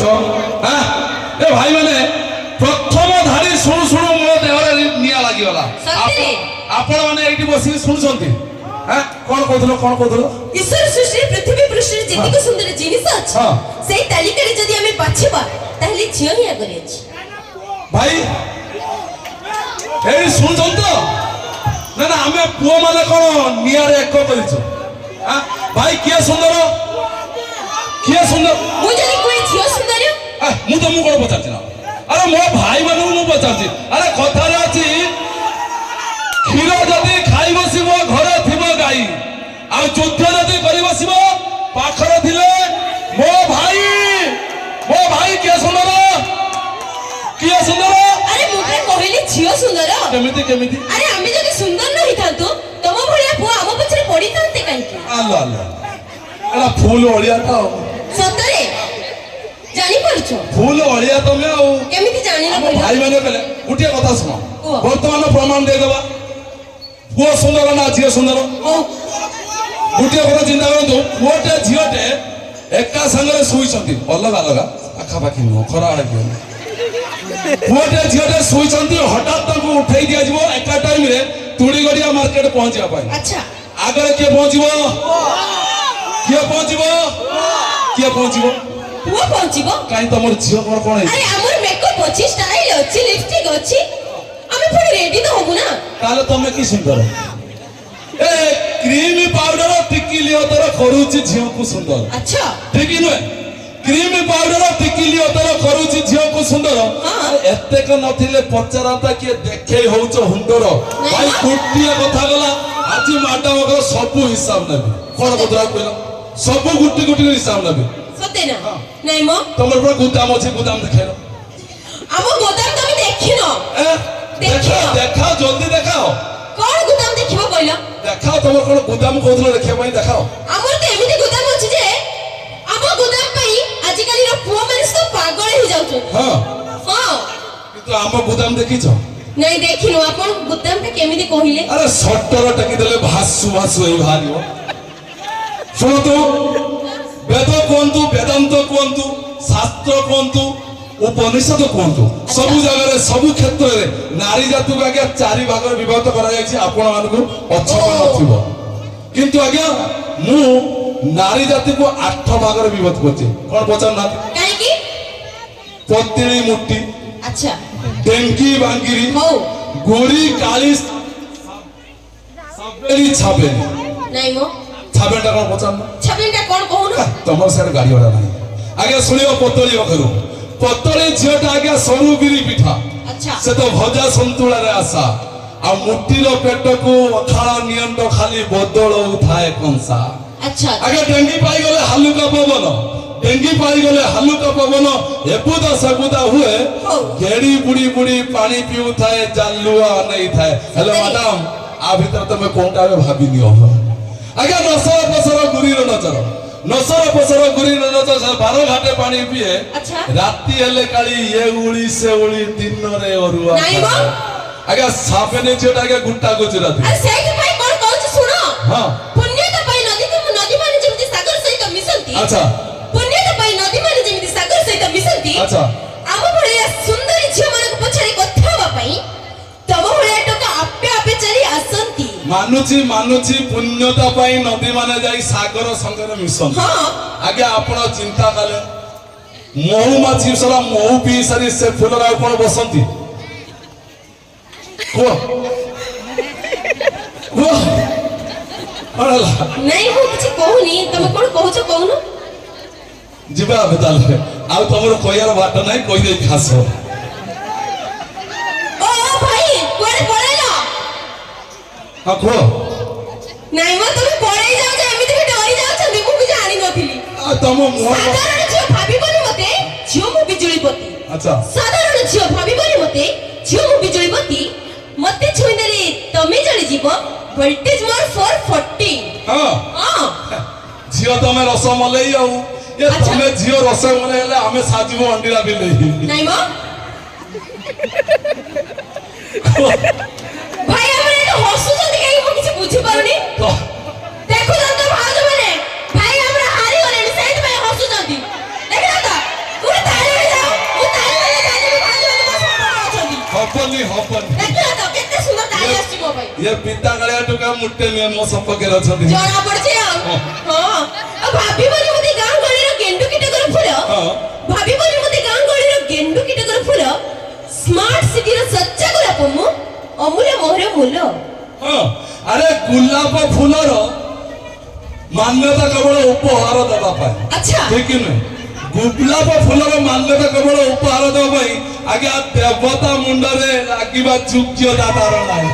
ଅଛ ହାଁ ଏ ଭାଇ ମାନେ ପ୍ରଥମ ଧାରି ଶୁଣୁ ଶୁଣୁ ମୋ ଦେହରେ ନିଆଁ ଲାଗିଗଲା ଆପଣ ମାନେ ଏଇଠି ବସିକି ଶୁଣୁଛନ୍ତି ହାଁ କଣ କହୁଥିଲ ଈଶ୍ୱର ସୃଷ୍ଟିରେ ପୃଥିବୀ ପୃଷ୍ଠରେ ଯେତିକି ସୁନ୍ଦର ଜିନିଷ ଅଛି ସେଇ ତାଲିକାରେ ଯଦି ଆମେ ବାଛିବା ତାହେଲେ ଝିଅ ହିଁ ଆଗରେ ଅଛି ଭାଇ ଏଇ ଶୁଣୁଛନ୍ତି ତ ନା ନା ଆମେ ପୁଅ ମାନେ କଣ ନିଆଁରେ ଏକ କରିଛୁ ଭାଇ କିଏ ସୁନ୍ଦର ମୁଁ ଯଦି କୁହେ ଝିଅ ସୁନ୍ଦର ମୁଁ ତମକୁ କଣ ପଚାରୁଛି ନା ଆରେ ମୋ ଭାଇ ମାନଙ୍କୁ ମୁଁ ପଚାରୁଛି ଆରେ କଥାରେ ଅଛି କ୍ଷୀର ଯଦି ଖାଇ ବସିବ ଘରେ ଥିବ ଗାଈ ଆଉ ଯୁଦ୍ଧ ଯଦି କରି ବସିବ ପାଖରେ ଥିଲେ ମୋ ଭାଇ କିଏ ସୁନ୍ଦର ଆରେ ମୁଁ କହିଲି ଝିଅ ସୁନ୍ଦର କେମିତି ଆରେ ଆମେ ଯଦି ସୁନ୍ଦର ନ ହେଇଥାନ୍ତୁ ତମ ଭଳିଆ ପୁଅ ଆମ ପଛରେ ପଡିଥାନ୍ତେ କାହିଁକି ଏଟା ଫୁଲ ଅଳିଆ ତ ସତରେ ଜାଣିପାରୁଛ ଫୁଲ ଅଳିଆ ତମେ ଆଉ କେମିତି ଜାଣିଲ ଭାଇ ମାନେ କହିଲେ ଗୋଟିଏ କଥା ଶୁଣ ବର୍ତ୍ତମାନ ପ୍ରମାଣ ଦେଇଦେବା ପୁଅ ସୁନ୍ଦର ନା ଝିଅ ସୁନ୍ଦର ଗୋଟିଏ କଥା ଚିନ୍ତା କରନ୍ତୁ ପୁଅଟେ ଝିଅଟେ ଏକା ସାଙ୍ଗରେ ଶୋଇଛନ୍ତି ଅଲଗା ପାଖାପାଖି ନୁହଁ ଖରା ଆଡେ ପୁଅଟେ ଝିଅଟେ ଶୋଇଛନ୍ତି ହଠାତ୍ ତାଙ୍କୁ ଉଠେଇ ଦିଆଯିବ ଏକା ଟାଇମରେ ତୁଳିଗଡିଆ ମାର୍କେଟ ପହଞ୍ଚିବା ପାଇଁ ଆଗରେ କିଏ ପହଞ୍ଚିବ ପୁଅ ପହଞ୍ଚିବ କାହିଁ ତମର ଝିଅ କଣ ଆରେ ଆମର ମେକଅପ୍ ଅଛି ଷ୍ଟାଇଲ ଅଛି ଲିପଷ୍ଟିକ ଅଛି ଆମେ ପୁଣି ରେଡି ତ ହବୁ ନା ତାହେଲେ ତମେ କି ସୁନ୍ଦର ଏ କ୍ରିମ ପାଉଡର ଟିକିଲି ଅତର କରୁଛି ଝିଅକୁ ସୁନ୍ଦର ଆଚ୍ଛା ଠିକ ନୁହେଁ କ୍ରିମ ପାଉଡର ଟିକିଲି ଅତର କରୁଛି ଝିଅକୁ ସୁନ୍ଦର ଏତେକ ନଥିଲେ ପଚାରନ୍ତା କିଏ ଦେଖେଇ ହଉଛ ହୁଣ୍ଡର ଭାଇ ଗୋଟିଏ କଥା ଗଲା ଆଜି ମ୍ୟାଡାମଙ୍କର ସବୁ ହିସାବ ନେବି କଣ କଥା କହିଲ ସବୁ ଗୁଟି ହିସାବ ନେବି ସତେ ନା ନାଇଁ ମ ତମର ପୁରା ଗୁଦାମ ଅଛି ଗୁଦାମ ଦେଖେଇଲ ଆମ ଗୋଦାମ ତମେ ଦେଖିନ ଦେଖାଅ ଜଲ୍ଦି ଦେଖାଅ କଣ ଗୋଦାମ ଦେଖିବ କହିଲ ଦେଖାଅ ତମର କଣ ଗୋଦାମ କହୁଥିଲ ଦେଖିବା ପାଇଁ ଦେଖାଅ ଆମର ତ ଏମିତି ଗୋଦାମ ଅଛି ଯେ ଆମ ଗୋଦାମ ପାଇଁ ଆଜିକାଲିର ପୁଅ ମାନେ ସବୁ ପାଗଳ ହେଇଯାଉଛନ୍ତି କିନ୍ତୁ ଆମ ଗୋଦାମ ଦେଖିଛ ନାଇଁ ଦେଖିନୁ ଆପଣ ଗୋଦାମଟା କେମିତି କହିଲେ ଆରେ ସଟର ଟେକି ଦେଲେ ଭାସୁ ହେଇ ବାହାରିବ ଶୁଣନ୍ତୁ ବେଦ କୁହନ୍ତୁ ବେଦାନ୍ତ କୁହନ୍ତୁ ଶାସ୍ତ୍ର କୁହନ୍ତୁ ଉପନିଷଦ କୁହନ୍ତୁ ସବୁ ଜାଗାରେ ସବୁ କ୍ଷେତ୍ରରେ ନାରୀ ଜାତିକୁ ଆଜ୍ଞା 4 ଭାଗରେ ବିଭକ୍ତ କରାଯାଇଛି ଆପଣ ମାନଙ୍କୁ ଅଛପ ନଥିବ କିନ୍ତୁ ଆଜ୍ଞା ମୁଁ ନାରୀ ଜାତିକୁ 8 ଭାଗରେ ବିଭକ୍ତ କରିଛି କଣ ପଚାରୁନାହାନ୍ତି କାହିଁକି ପତିଳି ମୁଟି ଆଚ୍ଛା ଡେଙ୍କି ବାଙ୍ଗିରି ଗୋଳି କାଳି ସାବେଳି ଛାବେଳି ନାଇଁ ମୋ ଛାବେଳିଟା କଣ ପଚାରୁନ ଛାବେଳିଟା କଣ କହୁନ ତମର ସିଆଡେ ଗାଡି ଭଡା ନାହିଁ ଆଜ୍ଞା ଶୁଣିବ ପତଳି ଅଖରୁ ପତଳି ଝିଅଟା ଆଜ୍ଞା ସରୁ ବିରି ପିଠା ସେ ତ ଭଜା ସନ୍ତୁଳାରେ ଆଶା ଆଉ ମୁଟିର ପେଟକୁ ଅଖାଳ ନିଅଣ୍ଟ ଖାଲି ବଦଳଉଥାଏ କଂସା ଆଜ୍ଞା ଡେଙ୍ଗି ପାଇଗଲେ ହାଲୁକା ପବନ ଏବୁଦା ସେବୁଦା ହୁଏ ଗେଡି ବୁଡି ପାଣି ପିଉଥାଏ ଜାଲୁଆ ଅନେଇଥାଏ ହେଲେ ମ୍ୟାଡାମ ଆ ଭିତରେ ତମେ କୋଉଟା ଭାବି ନିଅ ଆଜ୍ଞା ନସର ପସର ଗୁରିର ନଜର ବାର ଘାଟେ ପାଣି ପିଏ ରାତି ହେଲେ କାଳି ଏ ଉଳି ସେ ଉଳି ଦିନରେ ଅରୁଆ ଆଜ୍ଞା ସାପେନେ ଝିଅଟା ଆଜ୍ଞା ଗୁଟା ଗୁଜୁରାତି ସେଇଥିପାଇଁ କଣ କହୁଛି ଶୁଣ ପୁଣ୍ୟତା ପାଇଁ ନଦୀ ମାନେ ଯେମିତି ସାଗର ସହିତ ମିଶନ୍ତି ପୁଣ୍ୟତା ପାଇଁ ନଦୀ ମାନେ ଯେମିତି ସାଗର ସହିତ ମିଶନ୍ତି ଆମ ଭଳିଆ ସୁନ୍ଦରୀ ଝିଅ ମାନଙ୍କ ପଛରେ କଥା ହେବା ପାଇଁ ତମ ଭଳିଆ ଟୋକା ଆପେ ଚାଲି ଆସନ୍ତି ମାନୁଛି ପୁଣ୍ୟତା ପାଇଁ ନଦୀ ମାନେ ଯାଇ ସାଗର ସଙ୍ଗରେ ମିଶନ୍ତି ଆଜ୍ଞା ଆପଣ ଚିନ୍ତା କଲେ ମହୁମାଛି ସାରା ମହୁ ପିଇ ସାରି ସେ ଫୁଲର ଆଉ କଣ ବସନ୍ତି ନାଇଁ ମୁଁ କିଛି କହୁନି ତମେ କଣ କହୁଛ କହୁନ ଯିବା ଆମେ ତାହେଲେ ଆଉ ତମର କହିବାର ବାଟ ନାହିଁ କହିଦେଇ ଘାସ କୁହ ନାଇଁ ମା ତମେ ପଳେଇ ଯାଉଛ ଏମିତି ବି ଡରି ଯାଉଛନ୍ତି ମୁଁ ବି ଜାଣି ନଥିଲି ତମ ସାଧାରଣ ଝିଅ ଭାବିବନି ମତେ ଝିଅ ମୁଁ ବିଜୁଳିପତି ସାଧାରଣ ଝିଅ ଭାବିବନି ମତେ ଝିଅ ମୁଁ ବିଜୁଳିପତି ମତେ ଛୁଇଁ ଦେଲେ ତମେ ଜଳିଯିବ ଭୋଲ୍ଟେଜ ମୋର 440 ଝିଅ ତମେ ରସମଲେଇ ଆଉ ତମେ ଝିଅ ରସମଲେଇ ହେଲେ ଆମେ ସାଜିବୁ ଅଣ୍ଡିରା ବିଲେଇ ନାଇଁ ମା ଭାଇ ଆମେ ଏଟା ହସୁଛନ୍ତି କାଇଁ ମୁଁ କିଛି ବୁଝି ପାରୁନି ଦେଖୁଛନ୍ତି ତ ଭାଉଜ ମାନେ ଭାଇ ଆମର ହାରି ଗଲେଣି ସେଇଥିପାଇଁ ହସୁଛନ୍ତି ଦେଖିଲ ତ ପୁରା ये पिता गळ्या टुका मुट्टे में मो संपर्क अछंती ଜଣା ପଡୁଛି ଆଉ ହଁ ଆଉ ଭାବିବନି ମତେ ଗାଁ ଗଳିର ଗେଣ୍ଡୁ କିଟକର ଫୁଲ ଭାବିବନି ମତେ ଗାଁ ଗଳିର ଗେଣ୍ଡୁ କିଟକର ଫୁଲ ସ୍ମାର୍ଟ ସିଟିର ସଚ୍ଚା ଗୋଲାପ ମୁଁ ଅମୂଲ୍ୟ ମୋହର ମୂଲ हाँ अरे गुलाब फूलर मान्यता केवल उपहार देवा पाए अच्छा ठीक नहीं गुलाब फूलर मान्यता केवल उपहार देवा आगे देवता मुंडरे लागिबा योग्यता तार नाही